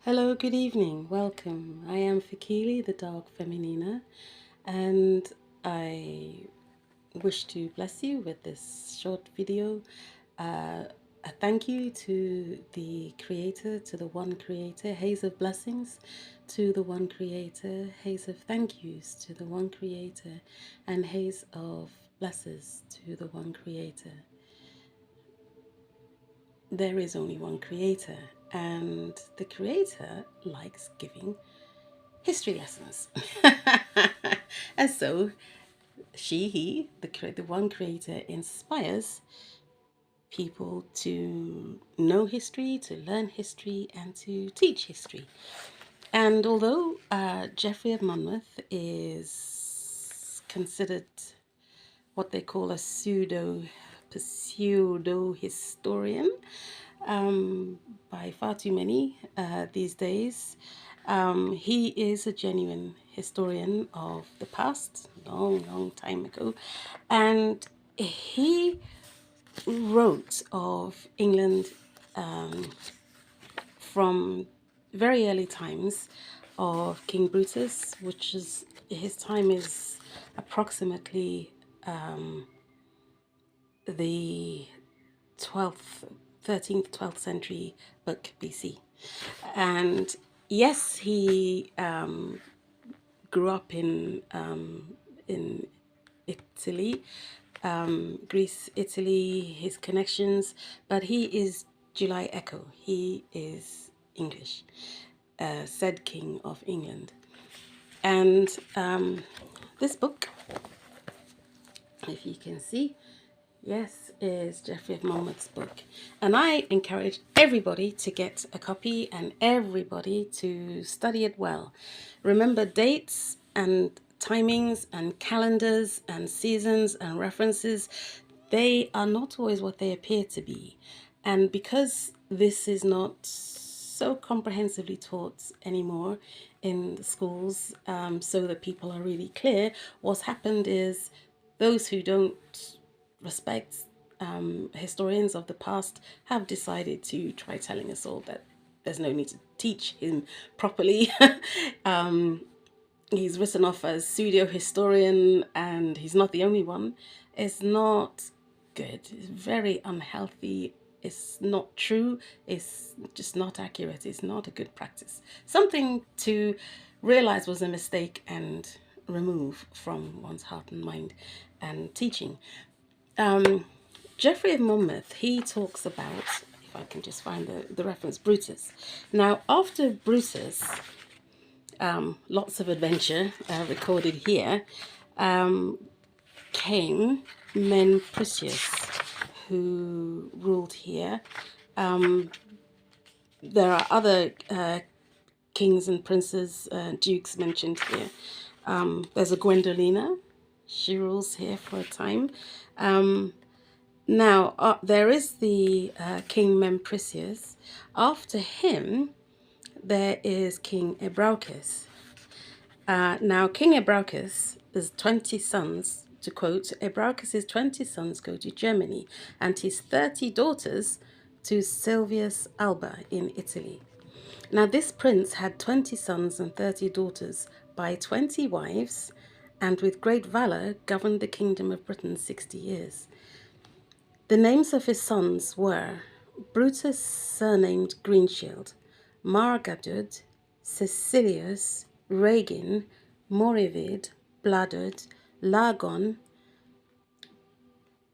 Hello, good evening, welcome. I am Fikili, the Dark Feminina, and I wish to bless you with this short video. A thank you to the Creator, to the One Creator, haze of blessings to the One Creator, haze of thank yous to the One Creator, and haze of blessings to the One Creator. There is only one Creator, and the Creator likes giving history lessons. And so the one creator inspires people to know history, to learn history, and to teach history. And although Geoffrey of Monmouth is considered what they call a pseudo historian by far too many these days, he is a genuine historian of the past, long time ago, and he wrote of England from very early times of King Brutus, which is his time is approximately the 12th, 13th, 12th century book BC. And yes, he grew up in Italy, Greece, Italy, his connections, but he is July Echo. He is English, said King of England. And this book, if you can see, yes, is Geoffrey of Monmouth's book. And I encourage everybody to get a copy and everybody to study it well. Remember dates and timings and calendars and seasons and references. They are not always what they appear to be. And because this is not so comprehensively taught anymore in the schools, so that people are really clear, what's happened is those who don't respect historians of the past have decided to try telling us all that there's no need to teach him properly. He's written off as pseudo historian, and he's not the only one. It's not good. It's very unhealthy. It's not true. It's just not accurate. It's not a good practice. Something to realize was a mistake and remove from one's heart and mind and teaching. Geoffrey of Monmouth, he talks about, if I can just find the reference, Brutus. Now, after Brutus, lots of adventure recorded here, came Menpricius, who ruled here. There are other kings and princes, dukes mentioned here. There's a Gwendolina. She rules here for a time. Now, there is the King Mempricius. After him, there is King Ebraucus. Now, King Ebraucus has 20 sons. To quote, Ebraucus's 20 sons go to Germany, and his 30 daughters to Silvius Alba in Italy. Now, this prince had 20 sons and 30 daughters by 20 wives, and with great valor governed the kingdom of Britain 60 years. The names of his sons were Brutus, surnamed Greenshield, Margadud, Cecilius, Regin, Morivid, Bladud, Lagon,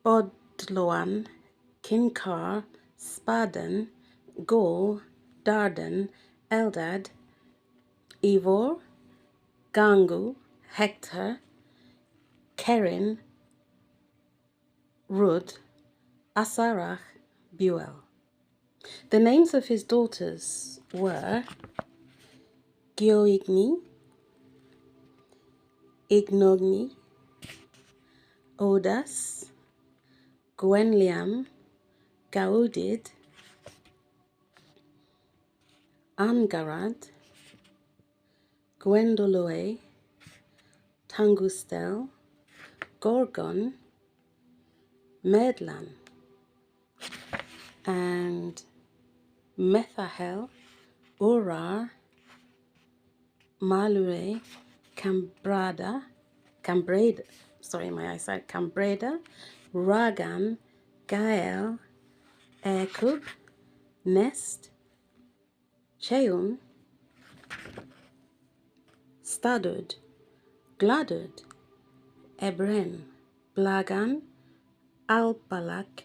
Bodloan, Kinkar, Spadan, Gaul, Dardan, Eldad, Ivor, Gangu, Hector, Kerin, Rud, Asarach, Buel. The names of his daughters were Gioigni, Ignogni, Odas, Gwenliam, Gaudid, Angarad, Gwendoloe, Tangustel, Gorgon, Medlan, and Methahel, Ura, Malure, Cambreda, sorry, my eyesight, Cambreda, Ragan, Gael, Erkub, Nest, Cheun, Stadud, Gladud, Ebren, Blagan, Albalak,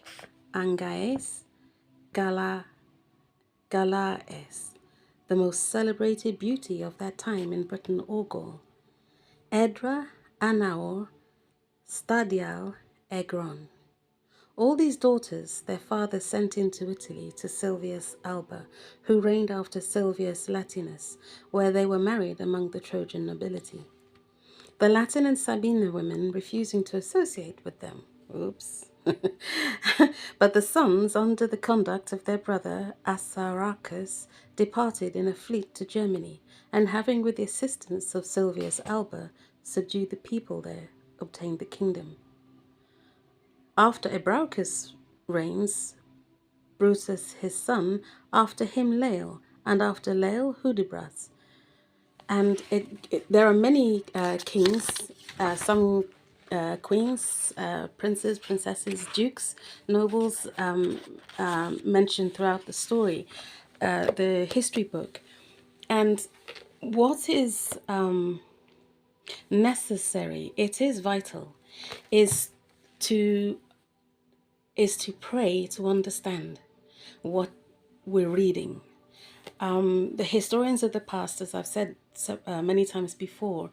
Angaes, Galaes, the most celebrated beauty of that time in Britain or Gaul, Edra, Anaor, Stadial, Egron. All these daughters their father sent into Italy to Silvius Alba, who reigned after Silvius Latinus, where they were married among the Trojan nobility. The Latin and Sabine women refusing to associate with them. Oops. But the sons, under the conduct of their brother Assaracus, departed in a fleet to Germany, and having, with the assistance of Silvius Alba, subdued the people there, obtained the kingdom. After Ebraucus reigns, Brutus his son, after him Lael, and after Lael Hudibras. And there are many kings, some queens, princes, princesses, dukes, nobles mentioned throughout the story, the history book. And what is necessary, it is vital, is to pray to understand what we're reading. The historians of the past, as I've said many times before,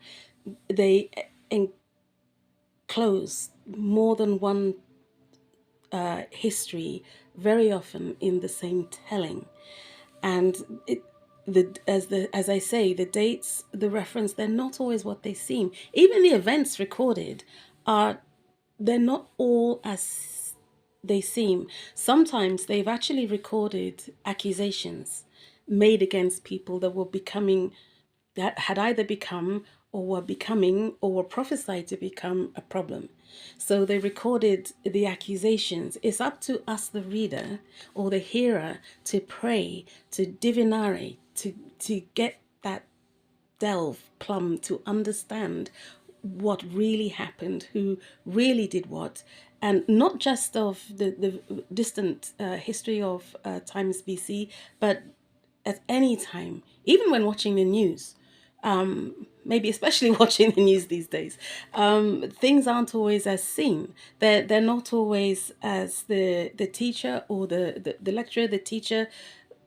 they enclose more than one history very often in the same telling. And as I say, the dates, the reference, they're not always what they seem. Even the events recorded they're not all as they seem. Sometimes they've actually recorded accusations made against people that had either become or were becoming or were prophesied to become a problem. So they recorded the accusations. It's up to us, the reader or the hearer, to pray, to divinare, to get that plumb, to understand what really happened, who really did what, and not just of the distant history of times BC, but at any time, even when watching the news. Maybe especially watching the news these days, things aren't always as seen. They're not always as the teacher or the lecturer, the teacher,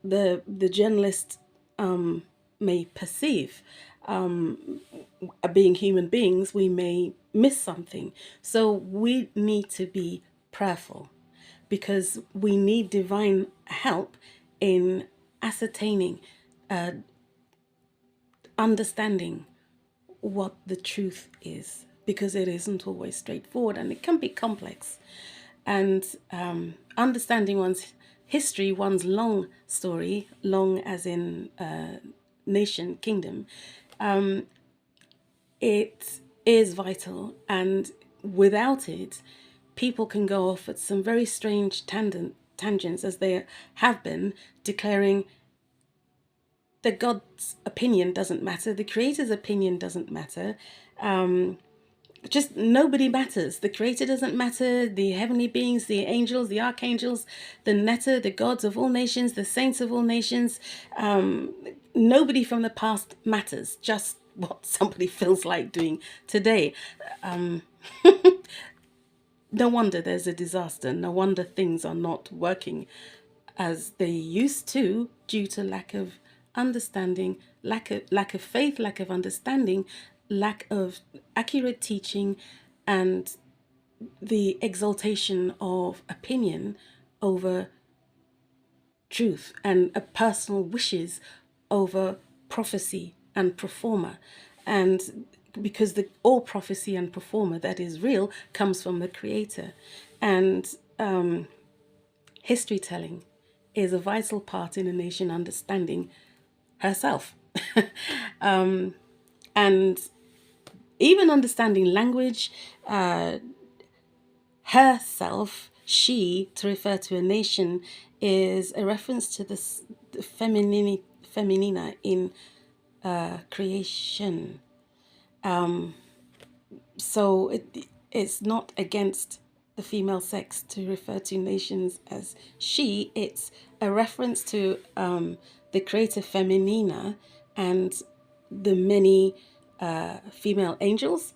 the journalist may perceive. Being human beings, we may miss something. So we need to be prayerful, because we need divine help in ascertaining, understanding what the truth is, because it isn't always straightforward and it can be complex. And understanding one's history, one's long story, long as in nation, kingdom, it is vital. And without it, people can go off at some very strange tangents, as they have been, declaring that God's opinion doesn't matter, the Creator's opinion doesn't matter. Just nobody matters. The Creator doesn't matter. The heavenly beings, the angels, the archangels, the Netta, the gods of all nations, the saints of all nations. Nobody from the past matters. Just what somebody feels like doing today. No wonder there's a disaster. No wonder things are not working as they used to, due to lack of understanding, lack of faith, lack of understanding, lack of accurate teaching, and the exaltation of opinion over truth, and personal wishes over prophecy and performer. And because all prophecy and performer that is real comes from the Creator. And history telling is a vital part in a nation understanding herself. And even understanding language, herself, she, to refer to a nation, is a reference to the feminina in creation. So it's not against the female sex to refer to nations as she. It's a reference to the creative feminina and the many female angels,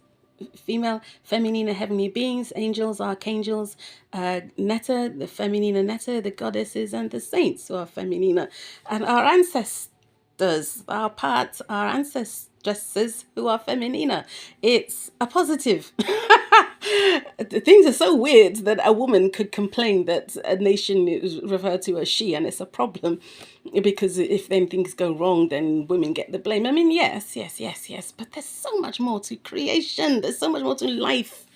female feminina heavenly beings, angels, archangels, Netta, the feminina Netta, the goddesses and the saints who are feminina, and our ancestors, our ancestresses who are feminina. It's a positive. Things are so weird that a woman could complain that a nation is referred to as she, and it's a problem because if then things go wrong, then women get the blame. I mean, yes, but there's so much more to creation. There's so much more to life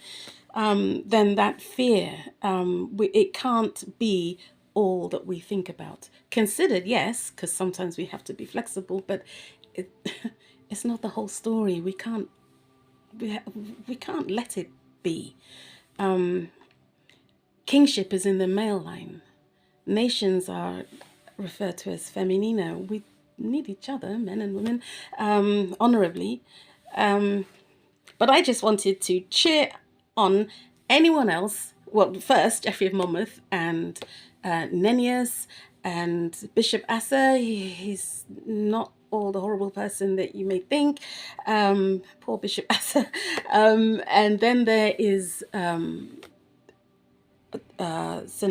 than that fear. It can't be all that we think about. Considered, yes, because sometimes we have to be flexible, but it, it's not the whole story. We can't let it be. Kingship is in the male line. Nations are referred to as feminina. We need each other, men and women, honorably. But I just wanted to cheer on anyone else. Well, first, Geoffrey of Monmouth and Nennius and Bishop Asser. He's not all the horrible person that you may think. Poor Bishop Asser. And then there is St.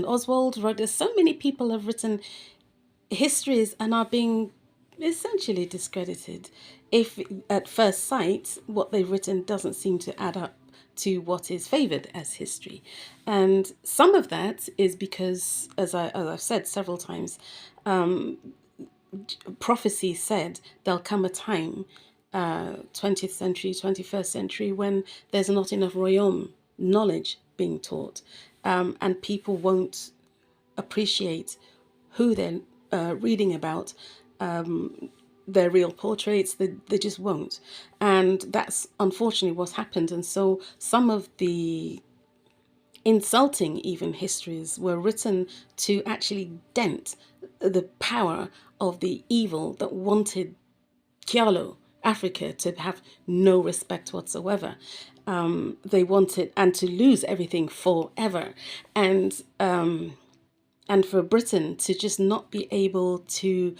Oswald. There's so many people have written histories and are being essentially discredited if at first sight what they've written doesn't seem to add up to what is favoured as history. And some of that is because, as I've said several times, prophecy said there'll come a time, 20th century, 21st century, when there's not enough royaume knowledge being taught, and people won't appreciate who they're reading about, their real portraits. They just won't. And that's unfortunately what's happened. And so some of the insulting even histories were written to actually dent the power of the evil that wanted Kyalo, Africa, to have no respect whatsoever. They wanted and to lose everything forever. And for Britain to just not be able to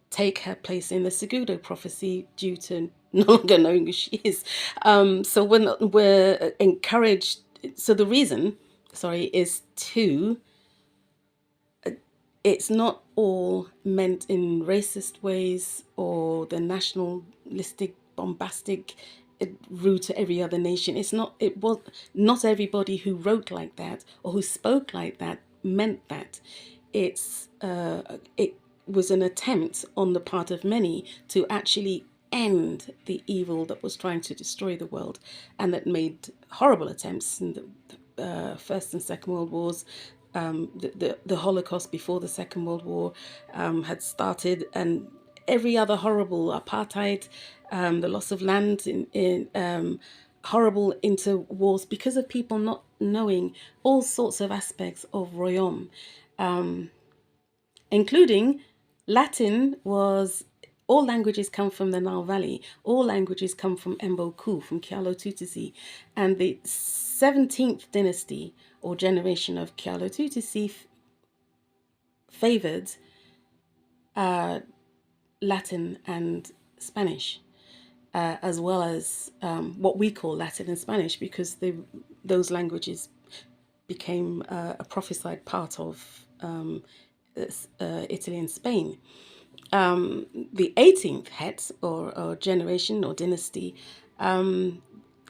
take her place in the Segundo prophecy due to no longer knowing who she is. So we're encouraged. So the reason, is to. It's not all meant in racist ways or the nationalistic, bombastic rude to every other nation. It's not. It was not everybody who wrote like that or who spoke like that meant that. It was an attempt on the part of many to actually end the evil that was trying to destroy the world, and that made horrible attempts in the First and Second World Wars. The Holocaust before the Second World War had started, and every other horrible apartheid, the loss of land in horrible interwars because of people not knowing all sorts of aspects of royaume, including Latin. Was all languages come from the Nile Valley. All languages come from Mboku, from Kyalo Tutsi, and the 17th dynasty or generation of Kyalo Tutsi favoured Latin and Spanish, as well as what we call Latin and Spanish, because those languages became a prophesied part of Italy and Spain. The 18th het or generation or dynasty,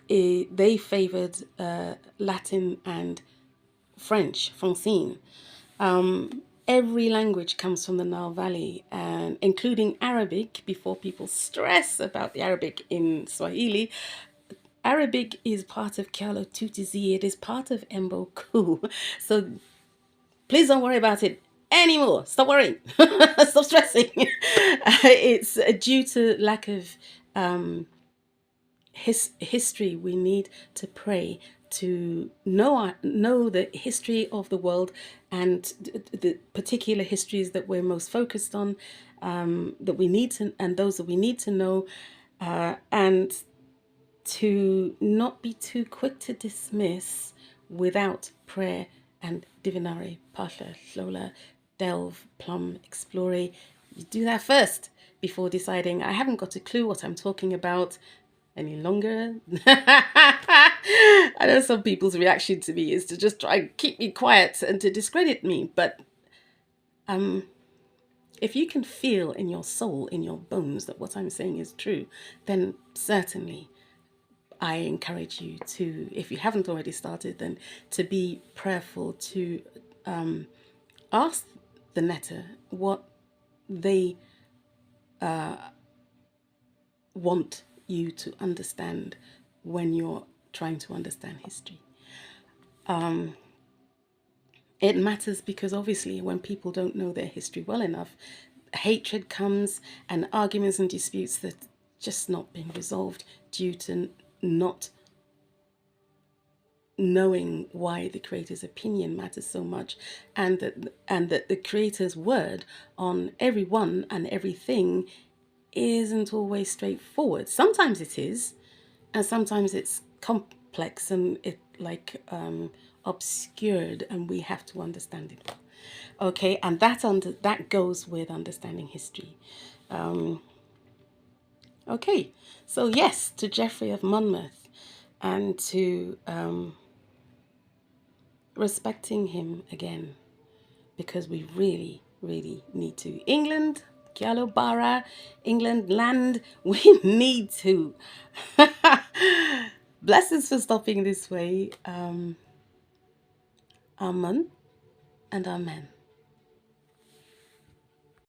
they favoured Latin and French, Francine. Every language comes from the Nile Valley, and including Arabic. Before people stress about the Arabic in Swahili, Arabic is part of Kyalo Tutsi. It is part of Mboku. So please don't worry about it anymore. Stop worrying. Stop stressing. It's due to lack of history. We need to pray to know the history of the world and the particular histories that we're most focused on, that we need to, and those that we need to know, and to not be too quick to dismiss without prayer and divinare, pasha, shlola, delve, plumb, explore. You do that first before deciding, I haven't got a clue what I'm talking about any longer. I know some people's reaction to me is to just try and keep me quiet and to discredit me, but if you can feel in your soul, in your bones, that what I'm saying is true, then certainly I encourage you to, if you haven't already started, then to be prayerful, to ask the Netta what they want you to understand when you're trying to understand history. It matters because obviously when people don't know their history well enough, hatred comes and arguments and disputes that just not being resolved due to not knowing why the creator's opinion matters so much, and that the creator's word on everyone and everything isn't always straightforward. Sometimes it is, and sometimes it's complex and it obscured, and we have to understand it. Okay, and that goes with understanding history. Okay, so yes, to Geoffrey of Monmouth, and to respecting him again, because we really, really need to. England, Kyalo Bara, England, land, we need to. Blessings for stopping this way. Amen and amen.